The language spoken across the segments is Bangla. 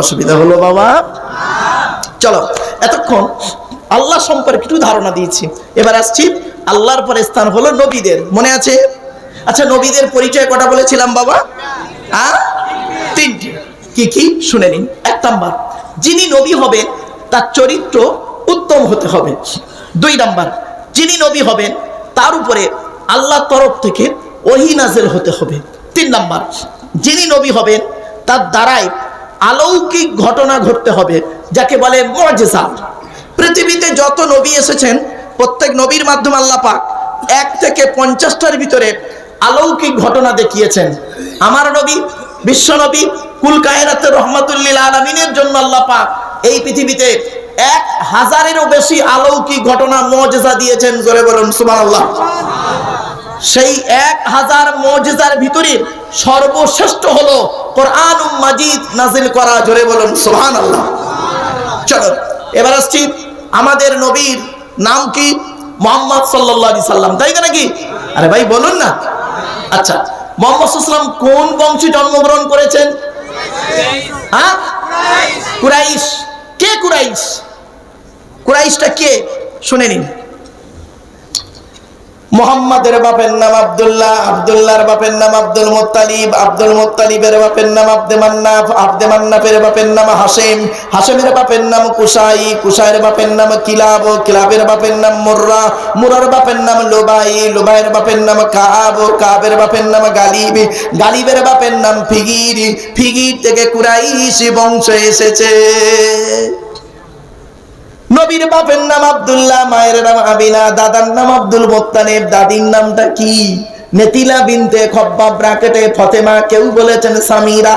অসুবিধা হলো বাবা? চলো, এতক্ষণ আল্লাহ সম্পর্কে একটু ধারণা দিয়েছি, এবার আসছি আল্লাহর পরে স্থান হলো নবীদের। মনে আছে? আচ্ছা, নবীদের পরিচয় কটা বলেছিলাম বাবা? তিনটি। কি কি শুনে নিন। 1 নাম্বার, যিনি নবী হবেন তার চরিত্র উত্তম হতে হবে। 2 নাম্বার, যিনি নবী হবেন তার উপরে আল্লাহর তরফ থেকে ওহী নাযিল হতে হবে। 3 নাম্বার, যিনি নবী হবেন তার দ্বারাই অলৌকিক ঘটনা ঘটতে হবে, যাকে বলে মুআজিজা। পৃথিবীতে যত নবী এসেছেন প্রত্যেক নবীর মাধ্যমে আল্লাহ পাক 1 থেকে 50টার ভিতরে অলৌকিক ঘটনা দেখিয়েছেন। আমার নবী, বিশ্ব নবী, কুল কায়নাতের রহমাতুল লিল আলামিনের জন্য আল্লাহ পাক এই পৃথিবীতে 1000-এরও বেশি অলৌকিক ঘটনা মুআজিজা দিয়েছেন। জোরে বলুন সুবহানাল্লাহ। সেই 1000 মুআজিজার ভিতরে সর্বশ্রেষ্ঠ হলো কোরআনুল মাজিদ নাজিল করা। জোরে বলুন সুবহানাল্লাহ। চলো, এবার আসছি আমাদের নবীর নাম কি? মুহাম্মদ সাল্লাল্লাহু আলাইহি সাল্লাম, তাই নাকি? আরে ভাই বলুন না। আচ্ছা, মুহাম্মদ সাল্লাল্লাহু আলাইহি সাল্লাম কোন বংশে জন্মগ্রহণ করেছেন? কুরাইশ। কে কুরাইশ? কুরাইশটা কে শুনে নিন। মুহাম্মাদের বাপের নাম আব্দুল্লাহ, আব্দুল্লাহর বাপের নাম আব্দুল মুত্তালিব, আব্দুল মুত্তালিবের বাপের নাম আব্দে মান্নাফ, আব্দে মান্নাফের বাপের নাম হাশেম, হাশেমের বাপের নাম কুসাই, কুসাইয়ের বাপের নাম কিলাব, কিলাবের বাপের নাম মুররা, মুরার বাপের নাম লুবাই, লুবাইয়ের বাপের নাম কাব, কাবের বাপের নাম গালিব, গালিবের বাপের নাম ফিগির, ফিগির থেকে কুরাইশ বংশ এসেছে। নবীর বাপের নাম আব্দুল্লাহ, মায়ের নাম আমিনা, দাদার নাম আব্দুল মুত্তালিব, দাদির নামটা কি? নেতিলা বিনতে খব্বাব ব্র্যাকেটে ফতেমা, কেউ বলেছেন সামিরা।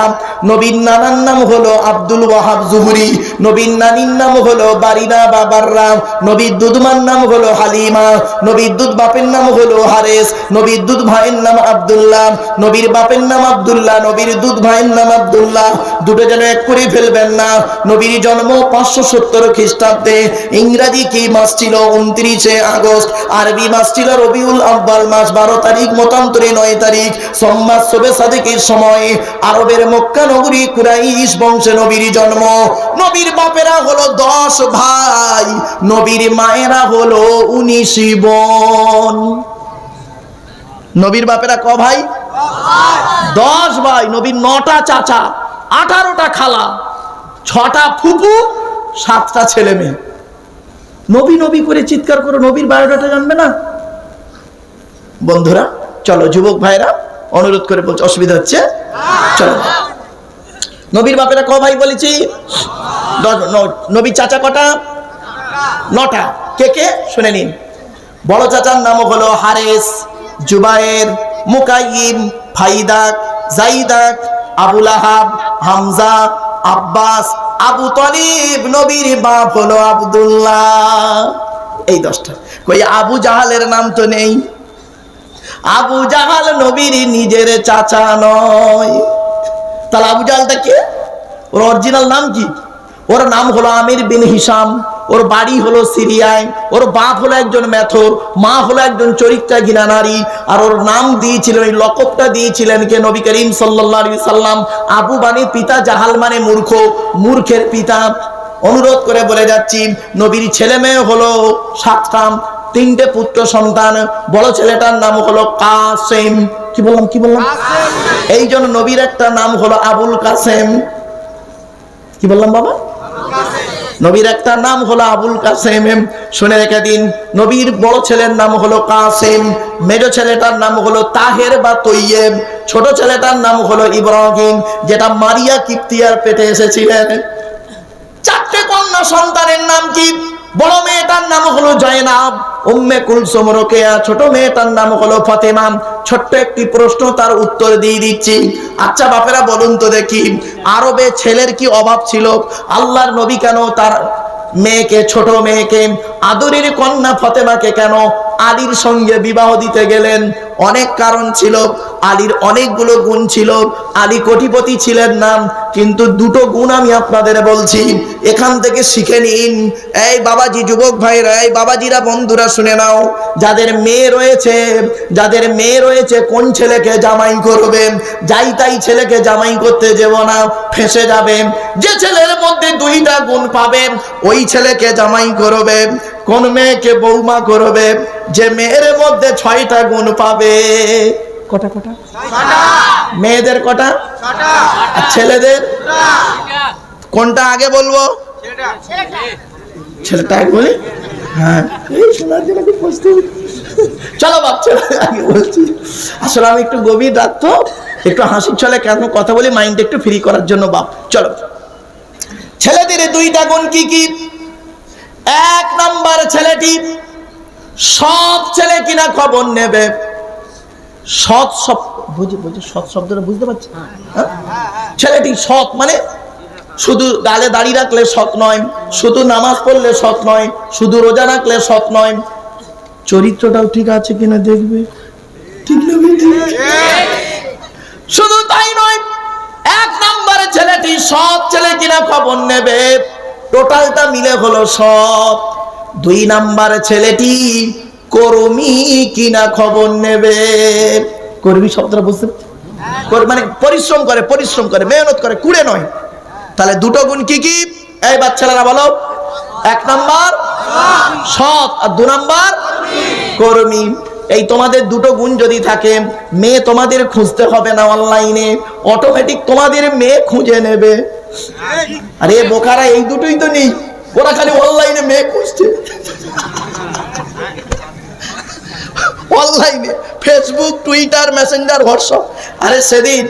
নবীর নানার নাম হলো আব্দুল ওয়াহাব জুহরি, নবীর নানির নাম হলো বারিনা বা বাররা, নবীর দুধমার নাম হলো হালিমা, নবীর দুধ বাপের নাম হলো হারেস, নবীর দুধ ভাইয়ের নাম আব্দুল্লাহ, নবীর বাপের নাম আব্দুল্লাহ, নবীর দুধ ভাইয়ের নাম আব্দুল্লাহ, দুটো যেন এক করে ফেলবেন না। নবীর জন্ম 570 খ্রিস্টাব্দে। ইংরেজি কি মাস ছিল? 29শে আগস্ট। আরবি মাস ছিল রবিউল আউয়াল মাস, 12 তারিখ, মতান্তরে 9 তারিখ। সোমবার শবে সাদেকের সময় আরবের মক্কা নগরী কুরাইশ বংশে নবীর জন্ম। নবীর বাপেরা হলো 10 ভাই, নবীর মায়েরা হলো 19 বোন। নবীর বাপেরা ক ভাই? 10 ভাই। নবীর 9টা চাচা, 18টা খালা, 6টা ফুফু, 7টা ছেলে মেয়ে। নবী নবী করে চিৎকার করো, নবীর বায়োডাটা জানবে না? বন্ধুরা চলো, যুবক ভাইরা অনুরোধ করে বলছে, অসুবিধা হচ্ছে? চলো, নবীর বাপেরা ক ভাই বলেছি? নবীর চাচা কটা? 9টা। কে কে শুনে নিন। বড় চাচার নাম হলো হারেস, জুবায়ের, মুকাইম, ফাইদাক, জাইদাক, আবুল আহাব, হামজা, আব্বাস, আবু তালিব। নবীর বাপ হলো আব্দুল্লাহ। এই 10টা। কই আবু জাহালের নাম তো নেই। আবু জাহাল নবীর নিজের চাচা নয়। তাহলে আবু জাহালটা কে? ওর অরিজিনাল নাম কি? ওর নাম হলো আমির বিন হিসাম, ওর বাড়ি হলো সিরিয়ায়, ওর বাপ হলো একজন মেথর, মা হলো একজন চরিত্রাহীনা নারী, আর ওর নাম দিয়েছিলেন, ওই লকবটা দিয়েছিলেন কে? নবী করিম সাল্লাল্লাহু আলাইহি সাল্লাম। আবু মানে পিতা, জাহাল মানে মূর্খ, মূর্খের পিতা। অনুরোধ করে বলে যাচ্ছি, নবীর ছেলে মেয়ে হলো 7টা, 3টে পুত্র সন্তান। বড় ছেলেটার নাম হলো কাসেম। কি বললাম? কি বললাম? এই জন্য নবীর একটা নাম হলো আবুল কাসেম। কি বললাম বাবা? নবীর একটা নাম হলো আবুল কাসেম। শুনে রেখে দিন, নবীর বড় ছেলের নাম হলো কাসেম, মেজ ছেলেটার নাম হলো তাহের বা তৈয়েব, ছোট ছেলেটার নাম হলো ইব্রাহিম, যেটা মারিয়া কিপ্তিয়ার পেটে এসেছিলেন। 4টে কন্যা সন্তানের নাম কি? বড় মেয়েটার নাম হলো জয়নাব, উম্মে কুলসুম, রোকেয়া। ছোট মেয়েটার নাম হলো ফাতেমা। ছোট্ট একটি প্রশ্ন, তার উত্তর দিয়ে দিচ্ছি। আচ্ছা বাপেরা বলুন তো দেখি, আরবে ছেলের কি অভাব ছিল? আল্লাহর নবী কেন তার মেয়েকে, ছোট মেয়েকে, আদরের কন্যা ফাতেমাকে কেন আলীর সঙ্গে বিবাহ দিতে গেলেন? অনেক কারণ ছিল, আলীর অনেকগুলো গুণ ছিল, আলী কোটিপতি ছিলেন না, কিন্তু দুটো গুণ আমি আপনাদের বলছি, এখান থেকে শিখে নিন। এই বাবাজি, যুবক ভাইরা, এই বাবাজিরা, বন্ধুরা শুনে নাও, যাদের মেয়ে রয়েছে কোন ছেলেকে জামাই করবে, যাই তাই ছেলেকে জামাই করতে যেও না, ফেঁসে যাবে। যে ছেলের মধ্যে দুইটা গুণ পাবে ওই ছেলেকে জামাই করবে। কোন মেয়েকে বৌমা করবে? যে মেয়ের মধ্যে 6টা গুণ পাবে। কটা? মেয়েদের কটা? আর ছেলেদের কোনটা আগে বলবো? ছেলেটা আগে বলি। হ্যাঁ, এই শোনার জন্য খুব প্রস্তুত। চলো বাচ্চারা আগে বলছি। আসলে আমি একটু গভীর রাত তো, একটু হাসির ছলে কেন কথা বলি, মাইন্ড একটু ফ্রি করার জন্য বাপ। চলো, ছেলেদের 2টা গুণ কি কি? 1 নাম্বার, ছেলেটি সৎ ছেলে কিনা খবর নেবে। সৎ শব্দটা বুঝতে পারছি? ছেলেটি সৎ মানে শুধু গালে দাড়ি রাখলে সৎ নয়, শুধু নামাজ পড়লে সৎ নয়, শুধু রোজা রাখলে সৎ নয়, চরিত্রটাও ঠিক আছে কিনা দেখবে। ঠিক না? শুধু তাই নয়, 1 নম্বরে ছেলেটি সৎ ছেলে কিনা খবর নেবে, টোটালটা মিলে হলো সৎ। 2 নম্বরে ছেলেটি কর্মী কিনা খবর নেবে। কর্মী শব্দটা বুঝতে মানে পরিশ্রম করে, মেহনত করে, কুড়ে নয়। তাহলে 2টো গুণ কি কি? এই বাচ্চারা বলো। 1 নাম্বার সৎ, আর 2 নাম্বার কর্মী। এই তোমাদের 2টো গুণ যদি থাকে, মেয়ে তোমাদের খুঁজতে হবে না অনলাইনে, অটোমেটিক তোমাদের মেয়ে খুঁজে নেবে। আরে বোকারা, এই দুটোই তো নেই, ওরা খালি অনলাইনে মেয়ে খুঁজছে। অনলাইনে ফেসবুক, টুইটার, মেসেঞ্জার, হোয়াটসঅ্যাপ। আরে সেদিন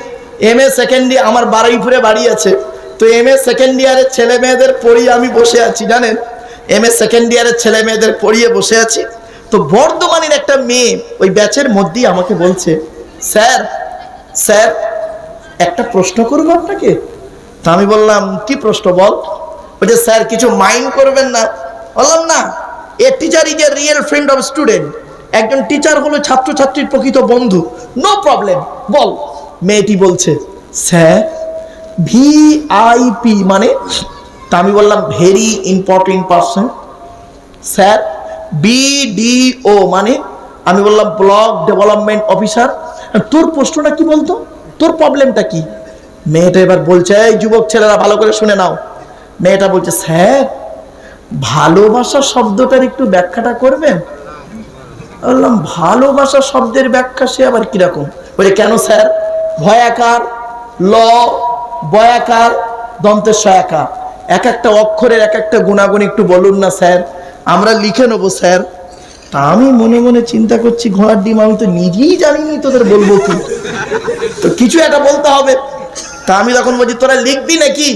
MA সেকেন্ড ইয়ার, আমার বারুইপুরে বাড়ি আছে, তো MA সেকেন্ড ইয়ারের ছেলে মেয়েদের পড়িয়ে আমি বসে আছি, জানেন? MA সেকেন্ড ইয়ারের ছেলে মেয়েদের পড়িয়ে বসে আছি। তো বর্ধমানের একটা মেয়ে ওই ব্যাচের মধ্যেই আমাকে বলছে, স্যার একটা প্রশ্ন করবো আপনাকে। তা আমি বললাম, কি প্রশ্ন বল? বলছে, স্যার কিছু মাইন্ড করবেন না। বললাম, না, a teacher is a real friend of student. একজন টিচার হলো ছাত্রছাত্রীর প্রকৃত বন্ধু, নো প্রবলেম, বল। মেয়েটি বলছে, স্যার VIP মানে? তা আমি বললাম, very important person. Sir BDO মানে? আমি বললাম, ব্লক ডেভেলপমেন্ট অফিসার। তোর প্রশ্নটা কি বলতো, তোর প্রবলেমটা কি? মেয়েটা এবার বলছে, এই যুবক ছেলেরা ভালো করে শুনে নাও। মেয়েটা বলছে, স্যার ভালোবাসা শব্দটার একটু ব্যাখ্যাটা করবেন। বললাম, ভালোবাসা শব্দের ব্যাখ্যা সে আবার কিরকম? বলে, কেন স্যার? ভয়াকার, ল, বয়াকার, দন্তের সয়াকার, এক একটা অক্ষরের এক একটা গুণাগুণ একটু বলুন না স্যার, আমরা লিখে নেবো স্যার। তা আমি মনে মনে চিন্তা করছি, ঘোড়ার ডিম, আমি তো নিজেই জানিনি তোদের বলবো কি, তো কিছু একটা বলতে হবে। তা আমি তখন বলছি, তোরা লিখবি নাকি?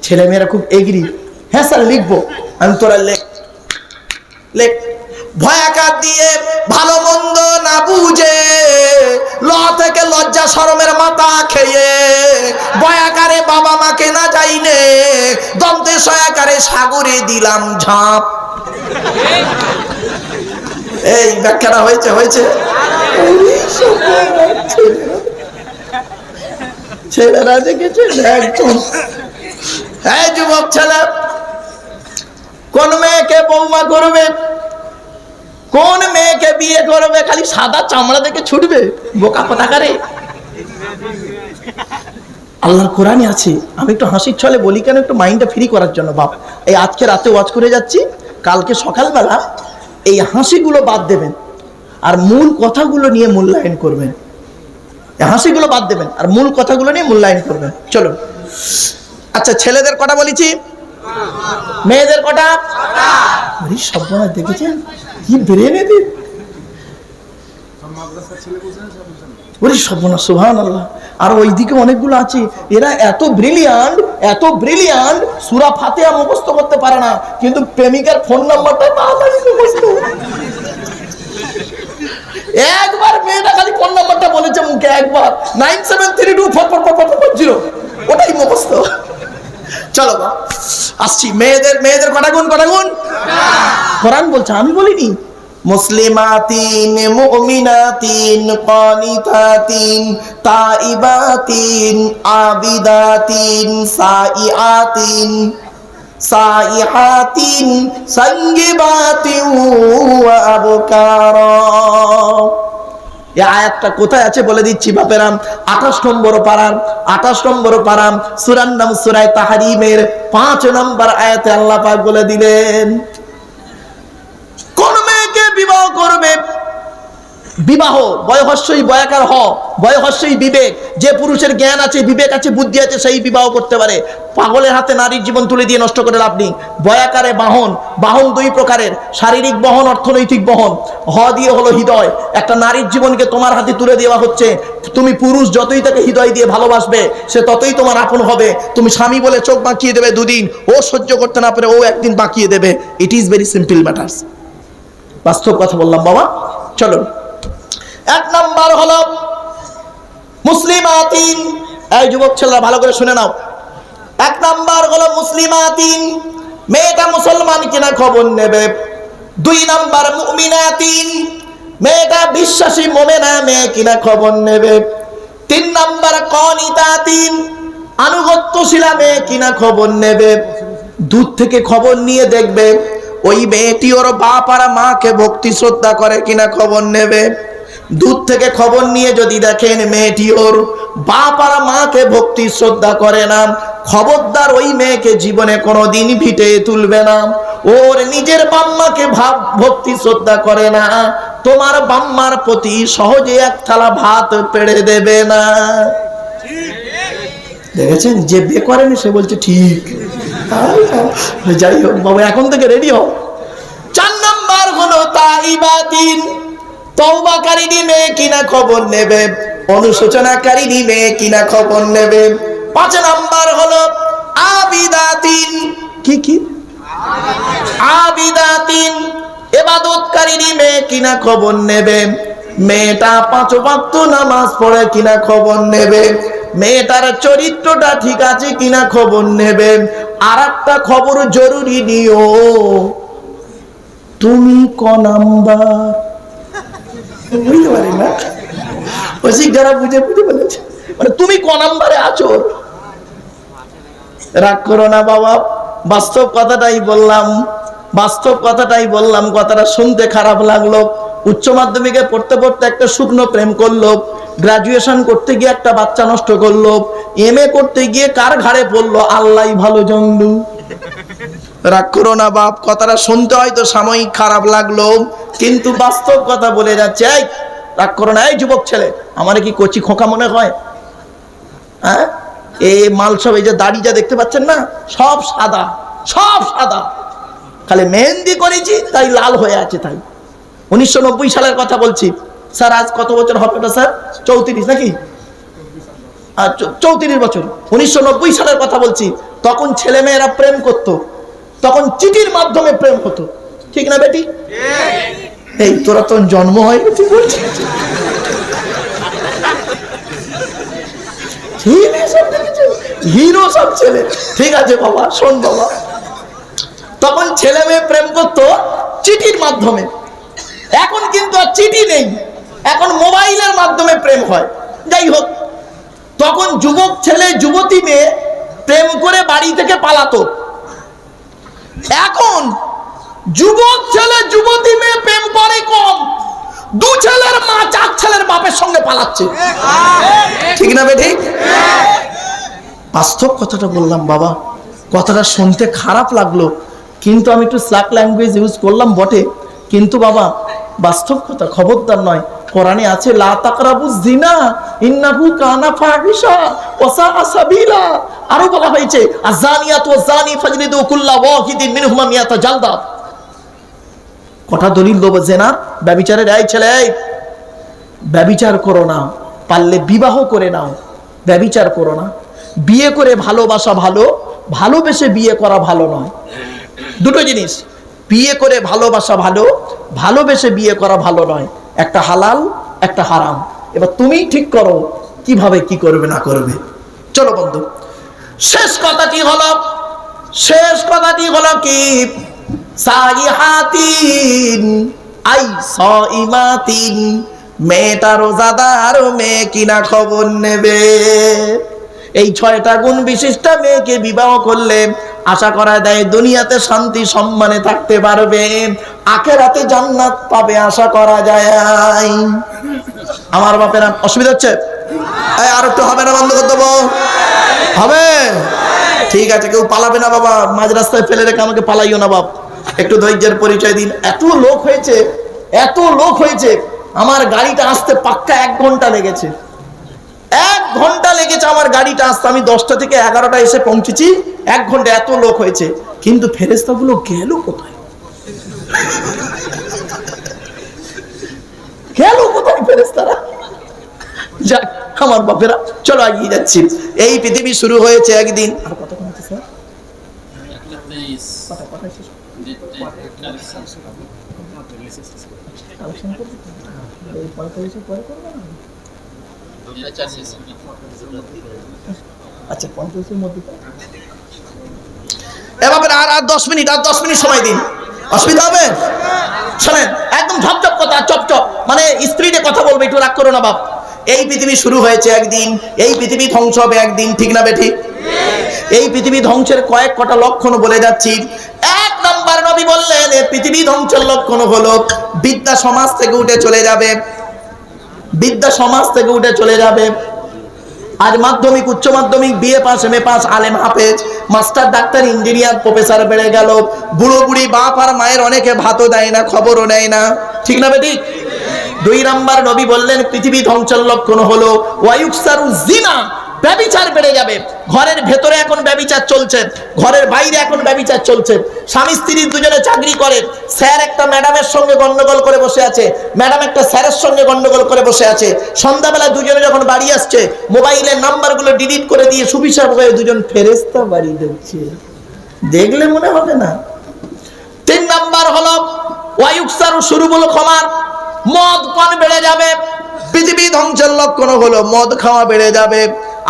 ছেলে মেয়েরা খুব এগ্রি, হ্যাঁ স্যার লিখবো। আমি, তোরা লেখ। ভয়াকার দিয়ে ভালো মন্দ না বুঝে, ল থেকে লজ্জা শরমের মাথা খেয়ে, বয়াকারে বাবা মাকে না যাইনে, দন্তে সয়াকারে সাগরে দিলাম ঝাঁপ। এই ব্যাখ্যাটা হয়েছে। ছেলেরা দেখেছে একদম। এই যুবক ছেলে, কোন মেয়েকে বৌমা করবে, কোন মেয়েকে বিয়ে করবে, খালি সাদা চামড়া দেখে ছুটবে, বোকা কোথাকারে। আল্লাহর কোরআনে আছে। আমি একটু হাসির ছলে বলি কেন, একটু মাইন্ডটা ফ্রি করার জন্য বাপ। এই আজকে রাতে ওয়াজ করে যাচ্ছি, কালকে সকালবেলা এই হাসিগুলো বাদ দেবেন আর মূল কথাগুলো নিয়ে মূল্যায়ন করবেন। হাসিগুলো বাদ দেবেন আর মূল কথাগুলো নিয়ে মূল্যায়ন করবেন। চলো, আচ্ছা ছেলেদের কটা বলেছি, মেয়েদের কটা? সর্বনাশ, দেখেছেন কি ব্রেনে দিন। সুবহানাল্লাহ। আর ওইদিকে অনেকগুলো আছে, এরা এত ব্রিলিয়ান্ট, সূরা ফাতিহা মুখস্থ করতে পারে না, কিন্তু প্রেমিকার ফোন নাম্বারটা তাড়াতাড়ি মুখস্থ। একবার মেয়েটা খালি ফোন নাম্বারটা বলেছে মুখে, একবার 9732444440, ওটাই মুখস্থ। চলো আসছি, মেয়েদের কটা গুণ? কোরআন বলছে, আমি বলিনি। মুসলিমাতিন মুমিনাতিন কানিতাতিন তাইবাতিন আবিদাতিন সাইআতিন সাইহাতিন সাইয়্যিবাতিন ওয়া আবকারা। এই আয়াতটা কোথায় আছে বলে দিচ্ছি বাপেরাম। 28 নম্বর পারাম সূরার নাম সূরা তাহরিমের 5 নম্বর আয়াতে আল্লাহ পাক বলে দিলেন, কোন মেয়েকে বিবাহ করবে, বিবাহ বয়হস্যই বয়াকার বয়হস্যই বিবেক, যে পুরুষের জ্ঞান আছে, বিবেক আছে, বুদ্ধি আছে, সেই বিবাহ করতে পারে। পাগলের হাতে নারীর জীবন তুলে দিয়ে নষ্ট করে লাভ নেই। বয়াকারে বাহন দুই প্রকারের, শারীরিক বহন, অর্থনৈতিক বহন। দিয়ে হলো হৃদয়। একটা নারীর জীবনকে তোমার হাতে তুলে দেওয়া হচ্ছে। তুমি পুরুষ যতই তাকে হৃদয় দিয়ে ভালোবাসবে, সে ততই তোমার আপন হবে। তুমি স্বামী বলে চোখ বাঁকিয়ে দেবে 2 দিন, ও সহ্য করতে না পারে ও একদিন বাঁকিয়ে দেবে। It is very simple matters. বাস্তব কথা বললাম বাবা। চলো, 1 নাম্বার হলো মুসলিমাতিন। এই যুবক ছেলেরা ভালো করে শুনে নাও। 1 নাম্বার হলো মুসলিমাতিন, মেয়েটা মুসলমান কিনা খবর নেবে। 2 নাম্বার মুমিনাতিন, মেয়েটা বিশ্বাসী মুমিনা মেয়ে কিনা খবর নেবে। 3 নাম্বার কানিতাতিন, আনুগত্যশীলা মেয়ে কিনা খবর নেবে। দূর থেকে খবর নিয়ে দেখবে ওই মেয়েটি ওর বাপ আর মাকে ভক্তি শ্রদ্ধা করে কিনা খবর নেবে। দূর থেকে খবর নিয়ে যদি দেখেন মেয়েটি ওর বাপ আর মাকে ভক্তি শ্রদ্ধা করে না, খবরদার ওই মেয়েকে জীবনে কোনোদিন ভিটে তুলবে না। ওর নিজের বাম্মাকে ভক্তি শ্রদ্ধা করে না, তোমার বাম্মার প্রতি সহজে 1 থালা ভাত পেড়ে দেবে না। দেখেছেন, যে বিয়ে করেনি সে বলছে ঠিক। যাই হোক বাবা, এখন থেকে রেডি হও। 4 নাম্বার হলো তাইবাতিন, তওবাকারী মেয়ে কিনা খবর নেবে, অনুশোচনাকারী মেয়ে কিনা খবর নেবে। 5 নাম্বার হলো আবিদাতিন। কি আবিদাতিন, ইবাদতকারী মেয়ে কিনা খবর নেবে। মেয়েটা 5 ওয়াক্ত নামাজ পড়ে কিনা খবর নেবে। মেয়েটার চরিত্রটা ঠিক আছে কিনা খবর নেবে। আর একটা খবর জরুরি নিও, তুমি ক নাম্বার। বুঝতে পারি না, যারা বুঝে বলেছে, মানে তুমি ক নাম্বারে আছো। রাগ করো না বাবা, বাস্তব কথাটাই বললাম। কথাটা শুনতে খারাপ লাগলো। উচ্চ মাধ্যমিকে পড়তে পড়তে একটা শুকনো প্রেম করলো, গ্রাজুয়েশন করতে গিয়ে একটা বাচ্চা নষ্ট করলো, MA করতে গিয়ে কার ঘাড়ে পড়লো আল্লাহ ভালো জানলু। রাগ করো না বাপ, কথাটা শুনতে হয়তো সাময়িক খারাপ লাগলো, কিন্তু বাস্তব কথা বলে যাচ্ছে। এই রাগ করো না। এই যুবক ছেলে, আমার কি কচি খোকা মনে হয়? হ্যাঁ, এই মাল সব, এই যে দাড়ি যা দেখতে পাচ্ছেন না, সব সাদা, খালি মেহেন্দি করেছি তাই লাল হয়ে আছে। তাই 1990 সালের কথা বলছি স্যার। আজ কত বছর হবে না স্যার? 34 নাকি? 34 বছর। 1990 সালের কথা বলছি। তখন ছেলে মেয়েরা প্রেম করত, তখন চিঠির মাধ্যমে প্রেম হতো, ঠিক না বেটি? এই তোরা তো জন্ম হয়ে গেছে বলছিস। হিরো সব ছেলে, ঠিক আছে বাবা, শোন বাবা। তখন ছেলে মেয়ে প্রেম করতো চিঠির মাধ্যমে। এখন কিন্তু আর চিঠি নেই, এখন মোবাইলের মাধ্যমে প্রেম হয়। যাই হোক, তখন যুবক ছেলে যুবতী মেয়ে প্রেম করে বাড়ি থেকে পালাতো। এখন যুবক ছেলে যুবতী মেয়ে প্রেম করে কম, 2 ছেলের মা 4 ছেলের বাপের সঙ্গে পালাচ্ছে, ঠিক না বেঠি? বাস্তব কথাটা বললাম বাবা, কথাটা শুনতে খারাপ লাগলো, কিন্তু আমি একটু স্ল্যাক ল্যাঙ্গুয়েজ ইউজ করলাম বটে, কিন্তু বাবা বাস্তব কথা, খবরদার নয়। কোরআনে আছে লা তাকরাবুজ জিনা ইন্নাহু কানা ফাহিশা ওয়া সাআ সাবিলা। আরো বলা হয়েছে আযানিয়াতু ওয়াযানি ফাজলিদু কুল্লা ওয়াহিদিন মিনহুমা মিয়াতা জালদা। কথা দলিল দেব জেনা ব্যভিচারের। এই ছেলে, ব্যভিচার করো না, পারলে বিবাহ করে নাও, ব্যভিচার করো না। বিয়ে করে ভালোবাসা ভালো, ভালোবেসে বিয়ে করা ভালো নয়। দুটো জিনিস, বিয়ে করে ভালোবাসা ভালো, ভালোবেসে বিয়ে করা ভালো নয়। একটা হালাল, একটা হারাম। এবার তুমি ঠিক করো কিভাবে কি করবে না করবে। চলো বন্ধু, শেষ কথাটি হলো কি সাইহাতিন, আই সাইমাতিন, মেয়েটা রোজাদার, মেয়ে কিনা খবর নেবে। এই 6টা গুণ বিশিষ্ট মেয়েকে বিবাহ করলে আশা করা যায় দুনিয়াতে শান্তি সম্মানে থাকতে পারবে, আখিরাতে জান্নাত পাবে আশা করা যায়। আমার বাপেরা অসুবিধা হচ্ছে? আর একটু হবে না? বন্ধ করে দেবো? হবে? ঠিক আছে, কেউ পালাবে না বাবা, মাঝ রাস্তায় ফেলে রেখে আমাকে পালাইও না বাপ, একটু ধৈর্যের পরিচয় দিন। এত লোক হয়েছে, এত লোক হয়েছে, আমার গাড়িটা আসতে পাক্কা 1 ঘন্টা লেগেছে। 1 ঘন্টা লেগেছে আমার গাড়িটা আসতে, আমি 10টা থেকে 11টা এসে পৌঁছেছি, 1 ঘন্টা। এত লোক হয়েছে, কিন্তু ফেরেশতাগুলো গেল কোথায়? গেল কোথায় ফেরেশতারা? যাক আমার বাপেরা, চলো এগিয়ে যাচ্ছি। এই পৃথিবী শুরু হয়েছে একদিন। আচ্ছা 50-এর মধ্যে এবার আর 10 মিনিট, আর 10 মিনিট সময় দিন, অসুবিধা হবে? শোনেন, একদম ঝপঝপ কথা, চপচপ, মানে স্পিডে কথা বলবে, একটু রাগ করো না বাপ। এই পৃথিবী শুরু হয়েছে একদিন, এই পৃথিবী ধ্বংস হবে একদিন, ঠিক না বেঠিক? এই পৃথিবী ধ্বংসের কয়েকটা লক্ষণ বলে যাচ্ছি। 1 নম্বর নবী বললেন এই পৃথিবী ধ্বংসের লক্ষণ হলো বিদ্যা সমাজ থেকে উঠে চলে যাবে। বিদ্যা সমাজ থেকে উঠে চলে যাবে। আজ মাধ্যমিক, উচ্চ মাধ্যমিক, বিএ পাস, এমএ পাস, আলেম হাফেজ, মাস্টার, ডাক্তার, ইঞ্জিনিয়ার, প্রফেসর বেড়ে গেল। বুড়ো বুড়ি বাপ আর মায়ের অনেকে ভাতও দেয় না, খবরও নেয় না, ঠিক না বেঠিক? 2 নম্বর নবী বললেন পৃথিবী ধ্বংসের লক্ষণ হলো ওয়ায়ুকসারু জিনা, ব্যভিচার বেড়ে যাবে। ঘরের ভেতরে এখন ব্যভিচার চলছে, ঘরের বাইরে এখন ব্যভিচার চলছে। স্বামী স্ত্রী দুজনে চাকরি করে, স্যার একটা ম্যাডামের সঙ্গে গন্ডগোল করে বসে আছে, ম্যাডাম একটা স্যারের সঙ্গে গন্ডগোল করে বসে আছে। সন্ধ্যাবেলা দুজনে যখন বাড়ি আসছে, মোবাইলের নাম্বারগুলো ডিলিট করে দিয়ে সুবিচার হয়ে দুজন ফেরেশতা বাড়ি ঢুকছে, দেখলে মনে হবে না? 3 নাম্বার হলো ওয়ায়ুকসারু শুরুবুল খামার, মদ পান বেড়ে যাবে। পৃথিবী ধ্বংসের লক্ষণ হলো মদ খাওয়া বেড়ে যাবে।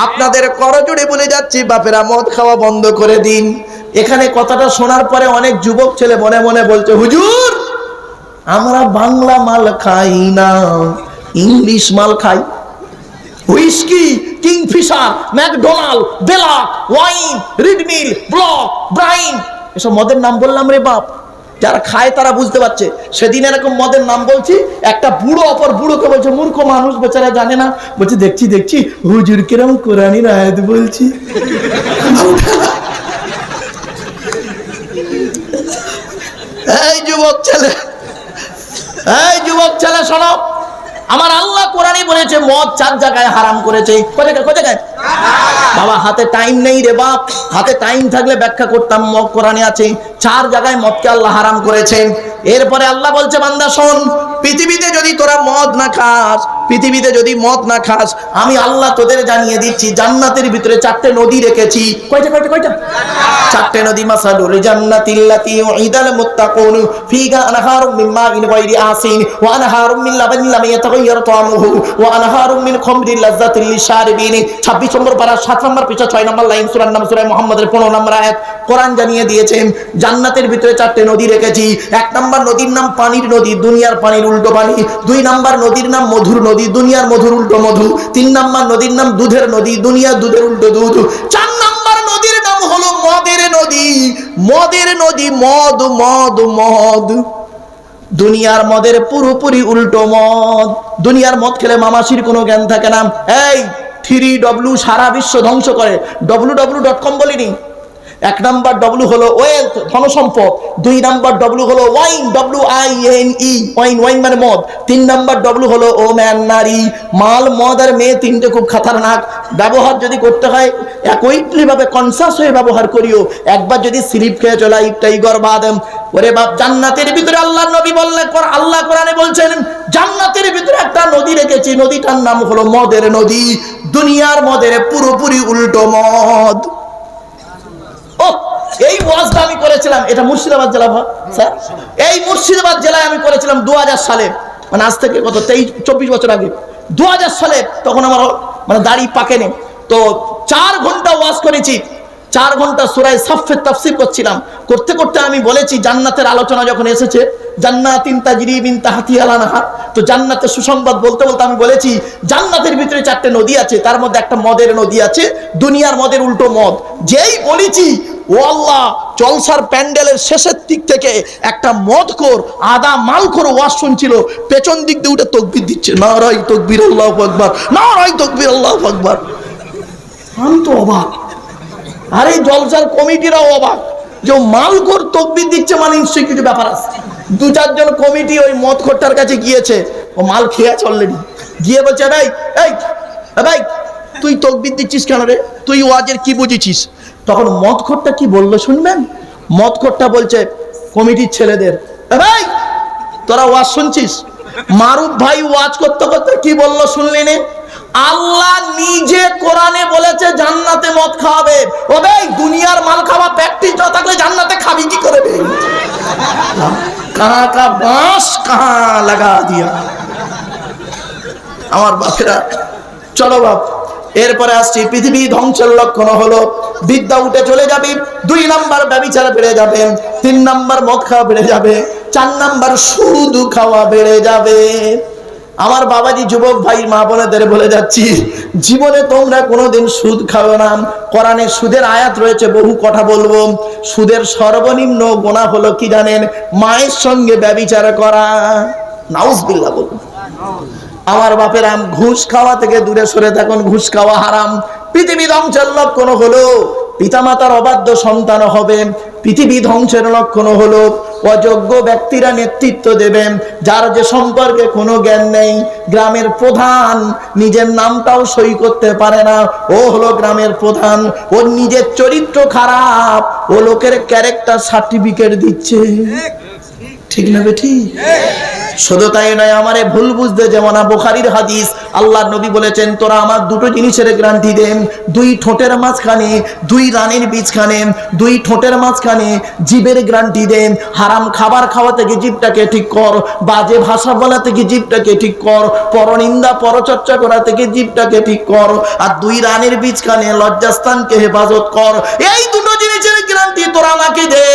আপনাদের করজোড়ে বলে যাচ্ছি বাপেরা, মদ খাওয়া বন্ধ করে দিন। এখানে কথাটা শোনার পরে অনেক যুবক ছেলে মনে মনে বলছে, হুজুর আমরা বাংলা মাল খাই না, ইংলিশ মাল খাই। হুইস্কি, কিংফিশার, ম্যাকডোনাল্ড, বেলাক, ওয়াইন, রিডমিল, ব্লক, ব্রাইন, এসব মদের নাম বললাম রে বাপ। যারা খায় তারা বুঝতে পারছে। সেদিন এরকম মদের নাম বলছি, একটা বুড়ো অপর বুড়োকে বলছে, মূর্খ মানুষ বেচারা জানে না, বলছে দেখছি দেখছি হুজুর কিরম কোরআনের আয়াত বলছি। এই যুবক ছেলে, এই যুবক ছেলে শোনো, আমার আল্লাহ কোরআনে বলেছে মদ 4 জায়গায় হারাম করেছে। কোথায় কোথায়? বাবা হাতে টাইম নেই রে বাপ, হাতে টাইম থাকলে ব্যাখ্যা করতাম। মদ কোরআনে আছে 4 জায়গায় মদকে আল্লাহ হারাম করেছেন। এরপরে আল্লাহ বলছে বান্দা শোন, পৃথিবীতে যদি তোরা মদ না খাস, পৃথিবীতে যদি মদ না খাস, আমি আল্লাহ তোদের জানিয়ে দিচ্ছি জান্নাতের ভিতরে 4টে নদী রেখেছি। কয়টা? 4টে নদী। মাসালুল জান্নাতিল্লাতী উইদাল মুত্তাকুন ফিহা আনহারুম মিন মাইন গায়রি আসিন ওয়া আনহারুম মিন লাবানিন লাম ইয়াতাগায়্যার তা'আমুহু ওয়া আনহারুম মিন খামরিন লাযযাতিল লিশারিবিন। 26 নম্বর পারা 7 নম্বর পৃষ্ঠা 6 নম্বর লাইন, সূরার নাম সূরা মুহাম্মাদের 15 নম্বর আয়াত। কোরআন জানিয়ে দিয়েছেন জান্নাতের ভিতরে 4টে নদী রেখেছি। 1 নম্বর নদীর নাম পানির নদী, দুনিয়ার পানির উল্টো পানি। 2 নম্বর নদীর নাম মধুর নদী, দুনিয়ার মধুর উল্টো মধু। 3 নম্বর নদীর নাম দুধের নদী, দুনিয়ার দুধের উল্টো দুধ। 4 নম্বর নদীর নাম হলো মদের নদী। মদের নদী, মদ মদ মদ, দুনিয়ার মদের পুরোপুরি উল্টো মদ। দুনিয়ার মদ খেলে মামাসির কোনো জ্ঞান থাকে না। এই 3W সারা বিশ্ব ধ্বংস করে, www.com বলিনি। 1 নাম্বার ডব্লু হলো ওয়েলথ, ধনসম্পদ। 2 নাম্বার ডব্লু হলো ওয়াইন, WINE, ওয়াইন, ওয়াইন মানে মদ। 3 নাম্বার ডব্লু হলো ওম্যান, নারী। মাল, মদ আর মেয়ে 3টে খুব খাতারনাক। ব্যবহার যদি করতে হয় একইটলি ভাবে কনসাস হয়ে ব্যবহার করিও। একবার যদি স্লিপ খেয়ে চলা ইটাই গর্বাদ। ওরে বাপ, জান্নাতের ভিতরে আল্লাহ নবী বললেন, আল্লাহ কোরআনে বলছেন জান্নাতের ভিতরে একটা নদী রেখেছি, নদীটার নাম হলো মদের নদী। দুনিয়ার মদের পুরোপুরি উল্টো মদ। এই ওয়াজটা আমি করেছিলাম, এটা মুর্শিদাবাদ জেলা স্যার, এই মুর্শিদাবাদ জেলায় আমি করেছিলাম 2000 সালে, মানে আজ থেকে কত 23-24 বছর আগে। 2000 সালে তখন আমার মানে দাড়ি পাকেনি। তো 4 ঘন্টা ওয়াজ করেছি, 4 ঘন্টা সূরা সাফফের তাফসীর করছিলাম। করতে করতে আমি বলেছি জান্নাতের আলোচনা যখন এসেছে জান্নাতিন তাজরি মিন তাহতিহাল আনহার। তো জান্নাতের সুসংবাদ বলতে বলতে আমি বলেছি জান্নাতের ভিতরে 4টে নদী আছে, তার মধ্যে একটা মদের নদী আছে, দুনিয়ার মদের উল্টো মদ। যেই বলেছি ও আল্লাহ, জলসার প্যান্ডেলের শেষের দিক থেকে একটা মদখোর আদা মালখোর ওয়াজ শুনছিল, পেছন দিক দিয়ে উঠে তাকবীর দিচ্ছে, নারায়ে তাকবীর আল্লাহু আকবার, নারায়ে তাকবীর আল্লাহু আকবার। আমি তো অবাক, আরে জলসার কমিটিরাও অবাক যে মালখোর তাকবীর দিচ্ছে, মানে নিশ্চয়ই কিছু ব্যাপার আছে। 2-4 জন কমিটি ওই মদখোরটার কাছে গিয়েছে, ও মাল খেয়ে আছে অলরেডি, গিয়ে বলছে ভাই এই ভাই তুই তাকবীর দিচ্ছিস কেন রে, তুই ওয়াজের কি বুঝেছিস? তখন মদখোরটা কি বললো শুনবেন? মদখোরটা বলছে কমিটির ছেলেদের, ভাই তোরা ওয়াজ শুনছিস? মারুফ ভাই ওয়াজ করতে করতে কি বললো শুনলি নে? আল্লাহ নিজে কোরআনে বলেছে জান্নাতে মদ খাওয়াবে। ও ভাই দুনিয়ার মাল খাওয়া প্র্যাকটিস না থাকলে জান্নাতে খাবি কি করে? কাহা কা বাঁশ কাহা লাগা দিয়া। আমার বাপেরা, চলো বাপ, এরপরে আসছি পৃথিবী ধ্বংসের লক্ষণ হলো বিদ্যা উঠে চলে যাবে, 2 নাম্বার ব্যভিচার বেড়ে যাবে, 3 নাম্বার মদ খাওয়া বেড়ে যাবে, 4 নাম্বার সুদ খাওয়া বেড়ে যাবে। আমার বাবাজি যুবক ভাই মা বোনেদের বলে যাচ্ছি, জীবনে তোমরা কোনোদিন সুদ খাবে না। কোরআনে সুদের আয়াত রয়েছে, বহু কথা বলবো। সুদের সর্বনিম্ন গুনাহ হলো কি জানেন? মায়ের সঙ্গে ব্যভিচার করা। নাউজুবিল্লাহ বলুন। আমার বাপেরা, ঘুষ খাওয়া থেকে দূরে সরে থাকুন, ঘুষ খাওয়া হারাম। পৃথিবী ধ্বংসের লক্ষণ হলো পিতামাতার অবাধ্য সন্তান হবে। পৃথিবী ধ্বংসের লক্ষণ হলো অযোগ্য ব্যক্তিরা নেতৃত্ব দেবেন, যার যে সম্পর্কে কোনো জ্ঞান নেই। গ্রামের প্রধান নিজের নামটাও সই করতে পারে না, ও হলো গ্রামের প্রধান, ওর নিজের চরিত্র খারাপ, ও লোকের ক্যারেক্টার সার্টিফিকেট দিচ্ছে। ঠিক না বেঠি? শুধু তাই নয়, আমারে ভুল বুঝতে যেমন না। বুখারীর হাদিস, আল্লাহর নবী বলেছেন তোরা আমার 2টো জিনিসের গ্যারান্টি দেন, 2 ঠোঁটের মাঝখানে, 2 রানের বীজখানে, 2 ঠোঁটের মাঝখানে জিভের গ্যারান্টি দেন। হারাম খাবার খাওয়া থেকে জিভটাকে ঠিক কর, বাজে ভাষা বলা থেকে জিভটাকে ঠিক কর, পরনিন্দা পরচর্চা করা থেকে জিভটাকে ঠিক কর, আর 2 রানের বীজখানে লজ্জাস্থানকে হেফাজত কর। এই 2টো জিনিসের গ্যারান্টি তোরা আমাকে দে,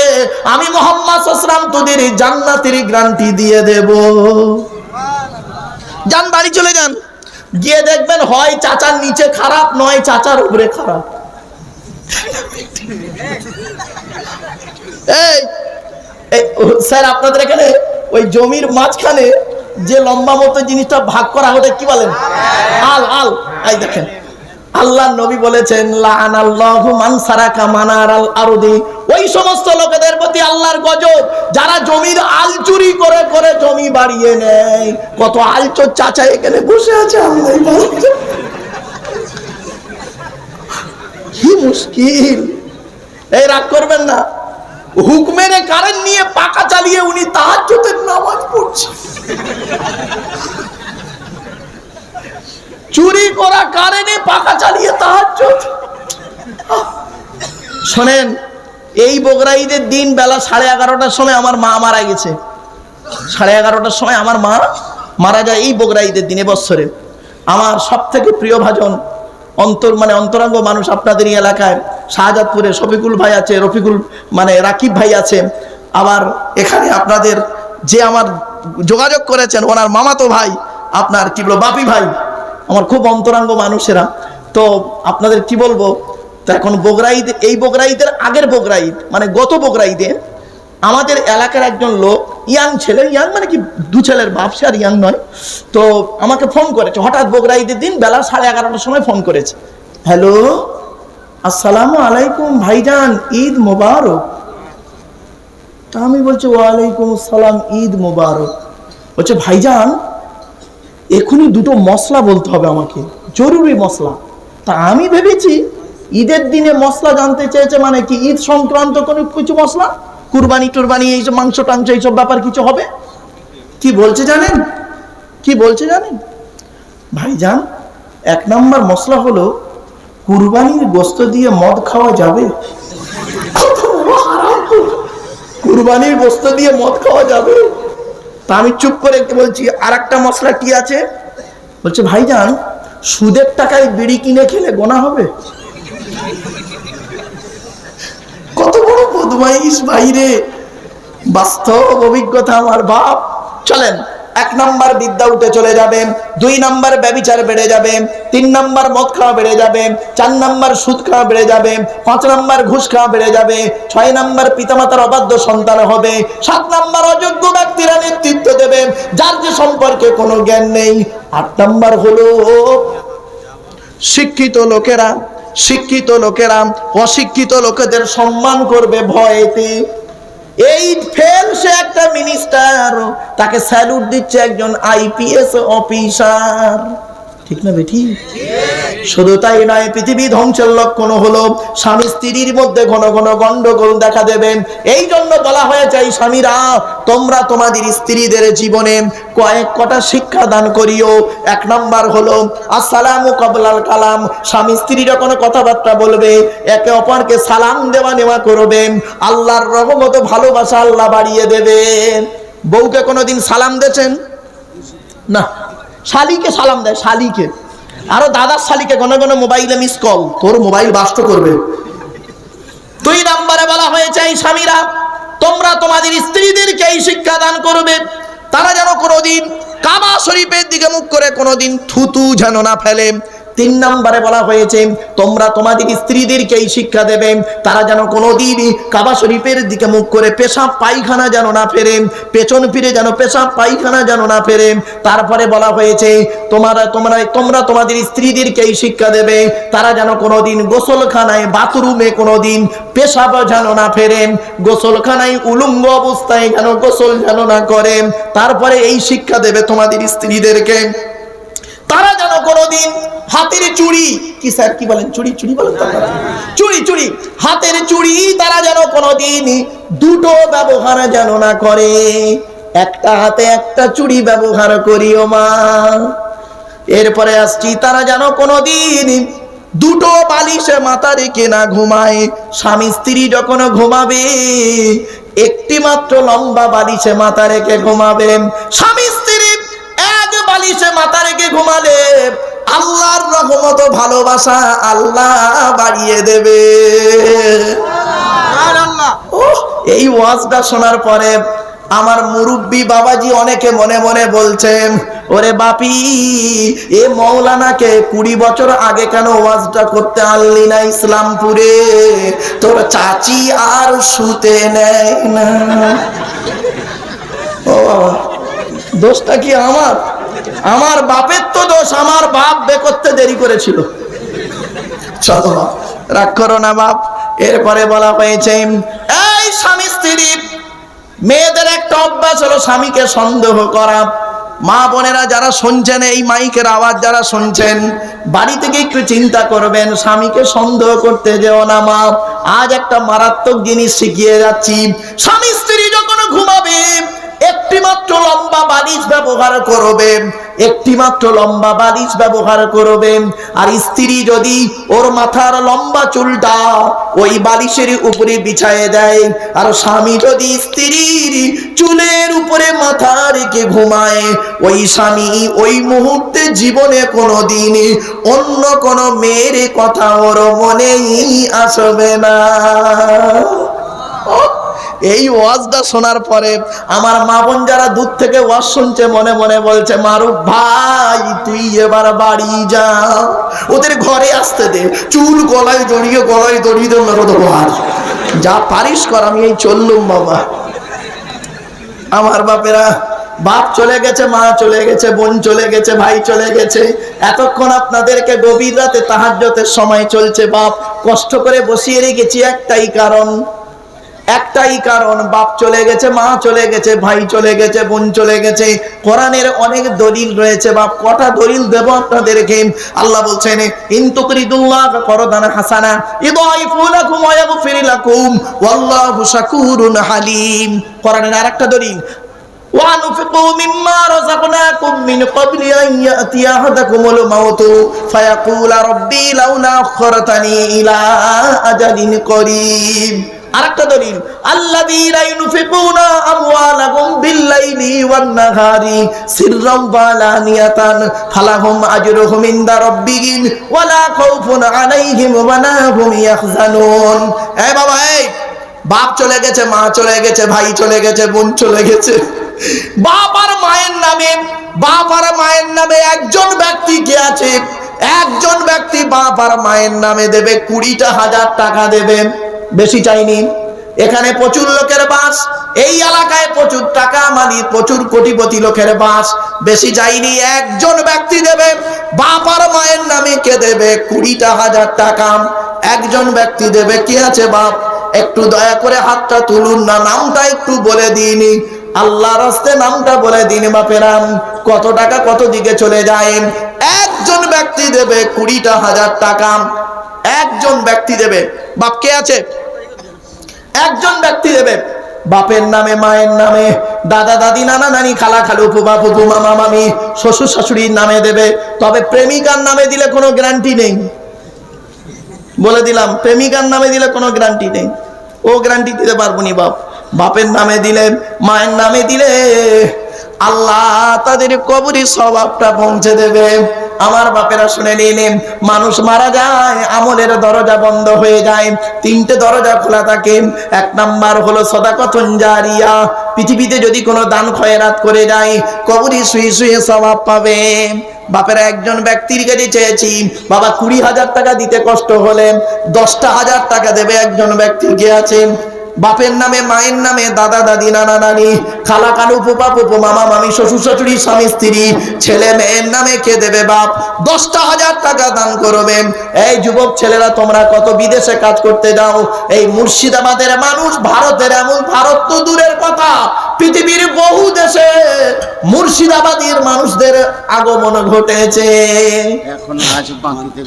আমি মুহাম্মদ সাল্লাল্লাহু আলাইহি ওয়াসাল্লাম তোদের জান্নাতের গ্যারান্টি দিয়ে দেব। যান বাড়ি চলে যান, গিয়ে দেখবেন হয় চাচার নিচে খারাপ, নয় চাচার উপরে খারাপ। এই স্যার আপনাদের এখানে ওই জমির মাঝখানে যে লম্বা মতো জিনিসটা ভাগ করা ওটা কি বলেন? আল। আল। এই দেখেন, আল্লাহর নবী বলেছেন লাআনাল্লাহু মান সারাকা মানারাল আরদি, ওই সমস্ত লোকেদের প্রতি আল্লাহর গজব যারা জমির আল চুরি করে করে জমি বাড়িয়ে নেয়। কত আলচোর চাচা এখানে বসে আছে, কি মুশকিল। এই রাগ করবেন না, হুকমের কারেন্ট নিয়ে পাকা চালিয়ে উনি তাহাজ্জুদের নামাজ পড়ছেন। চুরি করা কারণে পাকা চালিয়ে তাহাজ্জুদ। শোনেন, এই বকরা ঈদের দিন বেলা 11:30টার সময় আমার মা মারা গেছে। 11:30টার সময় আমার মা মারা যায় এই বকরা ঈদের দিনে বছরে। আমার সব থেকে প্রিয় ভাজন অন্তরাঙ্গ মানুষ আপনাদের এই এলাকায় শাহজাদপুরে শফিকুল ভাই আছে, রফিকুল রাকিব ভাই আছে, আবার এখানে আপনাদের যে আমার যোগাযোগ করেছেন ওনার মামাতো ভাই আপনার কি বলবো বাপি ভাই, আমার খুব অন্তরাঙ্গ মানুষেরা। তো আপনাদের কি বলবো, তো এখন বকরা ঈদ, এই বকরা ঈদের আগের বকরা ঈদ গত বকরা ঈদে আমাদের এলাকার একজন লোক, ইয়াং ছেলে, ইয়াং কি 2 ছেলের বাপ, সে আর ইয়াং নয়, তো আমাকে ফোন করেছে হঠাৎ বকরা ঈদের দিন বেলা 11:30টার সময় ফোন করেছে। হ্যালো, আসসালামু আলাইকুম ভাইজান, ঈদ মোবারক। তা আমি বলছি ওয়ালাইকুম আসসালাম, ঈদ মোবারক। বলছে ভাইজান এখনই 2টো মশলা বলতে হবে আমাকে, জরুরি মশলা। তা আমি ভেবেছি ঈদের দিনে মশলা জানতে চেয়েছে, কি ঈদ সংক্রান্ত কোনো কিছু মশলা, কুরবানি টুরবানি এইসব মাংস টাংস এইসব ব্যাপার কিছু হবে। কি বলছে জানেন? ভাইজান 1 নাম্বার মশলা হলো কুরবানির গোশত দিয়ে মদ খাওয়া যাবে। কুরবানির গোশত দিয়ে মদ খাওয়া যাবে? তা আমি চুপ করে বলছি আর একটা মশলা কি আছে? বলছে ভাইজান সুদের টাকায় বিড়ি কিনে খেলে গোনা হবে। কত বড় বদমাইশ ভাইরে, বাস্তব অভিজ্ঞতা আমার বাপ। চলেন, 1 নাম্বার বিদ্যা উঠে চলে যাবে, 2 নাম্বার ব্যভিচার বেড়ে যাবে, 3 নাম্বার মদ খাওয়া বেড়ে যাবে, 4 নাম্বার সুদ খাওয়া বেড়ে যাবে, 5 নাম্বার ঘুষ খাওয়া বেড়ে যাবে, 6 নাম্বার পিতামাতার অবাধ্য সন্তান হবে, 7 নাম্বার অযোগ্য ব্যক্তিরা নেতৃত্ব দেবে যার যে সম্পর্কে কোনো জ্ঞান নেই, 8 নাম্বার হলো শিক্ষিত লোকেরা অশিক্ষিত লোকেদের সম্মান করবে ভয়েতে। এই ফেল সে একটা মিনিস্টার, তাকে স্যালুট দিচ্ছে একজন আইপিএস অফিসার। ঠিক না বেঠি? শুধু তাই নয়, পৃথিবী ধ্বংসের লক্ষণ হলো স্বামী স্ত্রীর মধ্যে ঘন ঘন গন্ডগোল দেখা দেবে। এই জন্য বলা হয়েছে, স্বামীরা তোমরা তোমাদের স্ত্রীদের জীবনে কটা শিক্ষা দান করিও। 1 নাম্বার হলো আসসালামু ক্বাবলাল কালাম। স্বামী স্ত্রী যখন কথাবার্তা বলবে, একে অপরকে সালাম দেওয়া নেওয়া করবেন। আল্লাহর রহমত ভালোবাসা আল্লাহ বাড়িয়ে দেবেন। বউকে কোনোদিন সালাম দিয়েছেন? না। শালিকে সালাম দেয়, শালিকে। আরো দাদার শালিকে ঘন ঘন মোবাইলে মিস কল, তোর মোবাইল বাস্ট করবে। 2 নম্বরে বলা হয়েছে, এই স্বামীরা তোমরা তোমাদের স্ত্রীদেরকে এই শিক্ষা দান করবে, তারা যেন কোনোদিন কাবা শরীফের দিকে মুখ করে কোনোদিন থুতু যেন না ফেলে। 3 নম্বরে বলা হয়েছে, তোমরা তোমাদের স্ত্রীদেরকে এই শিক্ষা দেবে, তারা যেন কোনোদিন কাবা শরীফের দিকে মুখ করে পেশাব পায়খানা যেন না ফেরে, পেছন ফিরে যেন পেশাব পায়খানা যেন না ফেরে। তারপরে বলা হয়েছে, তোমরা তোমাদের স্ত্রীদেরকে এই শিক্ষা দেবে, তারা যেন কোনোদিন গোসলখানায় বাথরুমে কোনোদিন পেশাব যেন না ফেরে, গোসলখানায় উলঙ্গ অবস্থায় যেন গোসল যেন না করে। তারপরে এই শিক্ষা দেবে তোমাদের স্ত্রীদেরকে, তারা যেন কোনোদিন হাতের চুড়ি, কি স্যার কি বলেন, চুড়ি বলেন তো আপনারা, চুড়ি হাতের চুড়ি তারা যেন কোনোদিন দুটো ব্যবহার যেন না করে, একটা হাতে একটা চুড়ি ব্যবহার করিও মা। এরপরে আসছি, তারা যেন কোনোদিন দুটো বালিশে মাথা রেখে না ঘুমায়। স্বামী স্ত্রী যখন ঘুমাবে, একটি মাত্র লম্বা বালিশে মাথা রেখে ঘুমাবে। স্বামী স্ত্রী এক বালিশে মাথা রেখে ঘুমালে আল্লাহর রহমত ভালোবাসা আল্লাহ বাড়িয়ে দেবে। এই ওয়াজটা শোনার পরে আমার মুরব্বী বাবাজি অনেকে মনে মনে বলছেন, ওরে বাপি, এ মৌলানাকে 20 বছর আগে কেন ওয়াজটা করতে আনলি না ইসলামপুরে? তোর চাচি আর শুতে নেয় না। ও বাবা, দোষটা কি আমার বাপের তো দোষ, আমার বাপ বে করতে দেরি করেছিল। চলো রাগ করো না বাপ। এরপরে বলা হয়েছে, এই স্বামী স্ত্রী মেয়েদের একটা অভ্যাস হলো স্বামীকে সন্দেহ করা। মা বোনেরা যারা শুনছেন, এই মাইকের আওয়াজ যারা শুনছেন, বাড়ি থেকে একটু চিন্তা করবেন, স্বামীকে সন্দেহ করতে যেও না মা। আজ একটা মারাত্মক জিনিস শিখিয়ে যাচ্ছি। স্বামী স্ত্রী যখন ঘুমাবে, একটি মাত্র লম্বা বালিশ ব্যবহার করবেন, একটি মাত্র লম্বা বালিশ ব্যবহার করবেন। আর স্ত্রী যদি ওর মাথার লম্বা চুলটা ওই বালিশের উপরে বিছায়ে দেয়, আর স্বামী যদি স্ত্রীর চুলের উপরে মাথা রেখে ঘুমায়, ওই স্বামী ওই মুহূর্তে জীবনে কোনোদিন অন্য কোনো মেয়ের কথা ওর মনেই আসবে না। এই ওয়াজটা শোনার পরে আমার মা বোন যারা দূর থেকে ওয়াজ শুনছে, মনে মনে বলছে, মারুফ ভাই তুই এবার বাড়ি যা, ওদের ঘরে আসতে দে, চুল গলায় দড়িয়ে যা পারিস কর, আমি এই চললুম বাবা। আমার বাপেরা, বাপ চলে গেছে, মা চলে গেছে, বোন চলে গেছে, ভাই চলে গেছে, এতক্ষণ আপনাদেরকে গভীর রাতে তাহাজ্জুদের সময় চলছে, বাপ কষ্ট করে বসিয়ে রেখেছি একটাই কারণ, বাপ চলে গেছে, মা চলে গেছে, ভাই চলে গেছে, বোন চলে গেছে। কোরআনের অনেক দলিল রয়েছে বাপ, কটা দলিল দেব আপনাদেরকে। আল্লাহ বলছেন, ইন তুকরিদুল্লাহ করদান হাসানা ইদাইফু লাকুম ওয়া ইয়াগফির লাকুম ওয়াল্লাহু শাকুরুন হালিম। কোরআনের আরেকটা দলিল, وَأَنْفِقُوا مِمَّا رَزَقْنَاكُمْ مِنْ قَبْلِ أَنْ يَأْتِيَ أَحَدَكُمُ الْمَوْتُ فَيَقُولَ رَبِّي لَوْلَا أَخَّرْتَنِي إِلَى أَجَلٍ قَرِيبٍ। আরেকটা দলিল, আল্লাযীনা ইউনফিকুনা আমওয়ালাহুম বিল-লাইলি ওয়ান-নাহারি সিররাম ওয়া আলানিয়াতান ফালাহুম আজরুহুম ইনদা রাব্বিহিম ওয়া লা খাউফুন আলাইহিম ওয়া লা হুম ইয়াহজানুন। এই বাবা, এই বাপ চলে গেছে, মা চলে গেছে, ভাই চলে গেছে, বোন চলে গেছে, বাপ আর মায়ের নামে একজন ব্যক্তি কে আছে, একজন ব্যক্তি বাপ আর মায়ের নামে দেবে 20,000 টাকা দেবে, বেশি চাইনি। এখানে প্রচুর লোকের বাস, এই এলাকায় প্রচুর টাকা মানি, প্রচুর কোটিপতি লোকের বাস, বেশি চাইনি। একজন ব্যক্তি দেবে বাপ আর মায়ের নামে, কে দেবে 20,000 টাকা, একজন ব্যক্তি দেবে। কে আছে বাপ? একটু দয়া করে হাতটা তুলুন না, নামটা একটু বলে দিইনি, আল্লাহর রাস্তে নামটা বলে দিন বাপেরা, কত টাকা কত দিকে চলে যায়। একজন ব্যক্তি দেবে 20,000 টাকা, একজন ব্যক্তি দেবে। বাপ কে আছে? একজন ব্যক্তি দেবে বাপের নামে, মায়ের নামে, দাদা দাদি, নানা নানি, খালা খালু, ফুফা ফুফু, মামা মামি, শ্বশুর শাশুড়ির নামে দেবে। তবে প্রেমিকার নামে দিলে কোনো গ্যারান্টি নেই, বলে দিলাম, প্রেমিকার নামে দিলে কোনো গ্যারান্টি নেই, ও গ্যারান্টি দিতে পারবো নি। বাপের নামে দিলে, মায়ের নামে দিলে আল্লাহ তাদের কবরের সওয়াবটা পৌঁছে দেবে। আমার বাপেরা শুনে নিন, মানুষ মারা যায়, আমলের দরজা বন্ধ হয়ে যায়, 3টে দরজা খোলা থাকে। 1 নাম্বার হলো সাদাকাতুন জারিয়া, পৃথিবীতে যদি কোনো দান খয়রাত করে যায়, কবরে শুয়ে শুয়ে সওয়াব পাবে। বাপেরা একজন ব্যক্তির কাছে চেয়েছি, বাবা 20,000 টাকা দিতে কষ্ট হলে 10,000 টাকা দেবে একজন ব্যক্তি। কে আছে? বাপের নামে, মায়ের নামে, দাদা দাদি, নানা নানি, খালা খালু, ফুপা ফুপু, মামা মামি, শ্বশুর শাশুড়ি, স্বামী স্ত্রী, ছেলে মেয়ের নামে কে দেবে? বাপ 10,000 টাকা দান করবেন। এই যুবক ছেলেরা, তোমরা কত বিদেশে কাজ করতে যাও, এই মুর্শিদাবাদের মানুষ, ভারতের, এমন ভারত তো দূরের কথা, পৃথিবীর বহু দেশে মুর্শিদাবাদের মানুষদের আগমন ঘটেছে। এখন আজ বাকিতে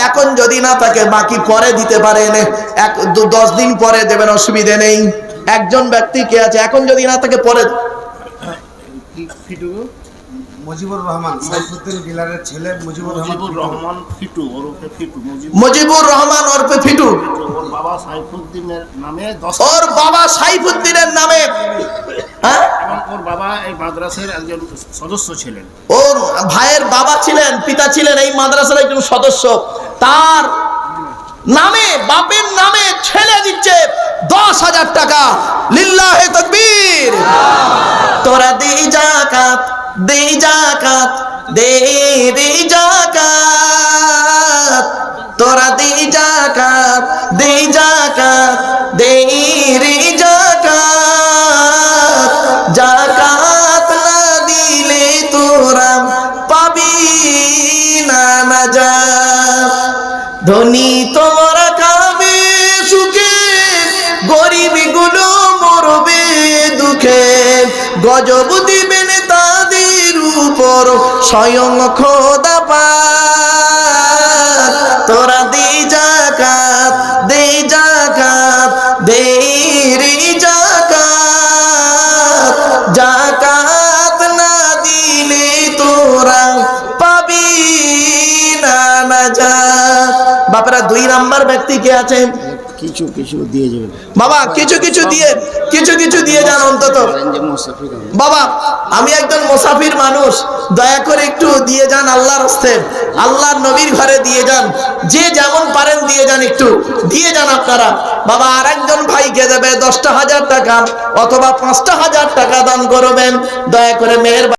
এখন যদি না থাকে বাকি পরে দিতে পারেন, 10 দিন পরে দেবেন, অসুবিধে নেই। একজন ব্যক্তি কে আছে? এখন যদি না থাকে পরে। মুজিবুর রহমান, সাইফুদ্দিন ডিলারের ছেলে মুজিবুর রহমান ফিটু ওরফে ফিটু, মুজিবুর রহমান ওরফে ফিটু, ওর বাবা সাইফুদ্দিনের নামে, ওর বাবা সাইফুদ্দিনের নামে, হ্যাঁ, এবং ওর বাবা এই মাদ্রাসার একজন সদস্য ছিলেন, ওর ভাইয়ের বাবা ছিলেন, পিতা ছিলেন এই মাদ্রাসার একজন সদস্য, তার নামে, বাপের নামে ছেলে দিচ্ছে 10,000 টাকা। লিল্লাহে তাকবীর। তোরা দে যাকাত, দে যাকাত, দে রে যাকাত, তোরা দে যাকাত, দে যাকাত, দে রে যাকাত, যাকাত না দিলে তোরা পাবি না নাজাত। ধনী তোমরা খাবে সুখে, গরিব গুলো মরবে দুঃখে, গজব দিবেন তাদের উপর স্বয়ং খোদা পাক। তোরা দে যাকাত, দে যাকাত, দে রে যাকাত, যাকাত না দিলে তোরা পাবি না নাজাত। বাপরা 2 নাম্বার ব্যক্তি কে আছে? কিছু কিছু দিয়ে যাবে বাবা, কিছু কিছু দিয়ে যান অন্তত। বাবা, আমি একজন মুসাফির মানুষ, দয়া করে একটু দিয়ে যান আল্লাহর রাস্তে, আল্লাহর নবীর ঘরে দিয়ে যান, যে যেমন পারেন দিয়ে যান, একটু দিয়ে যান আপনারা। বাবা, আর একজন ভাইকে দেবে 10,000 টাকা অথবা 5,000 টাকা দান করবেন, দয়া করে মেহেরবানি।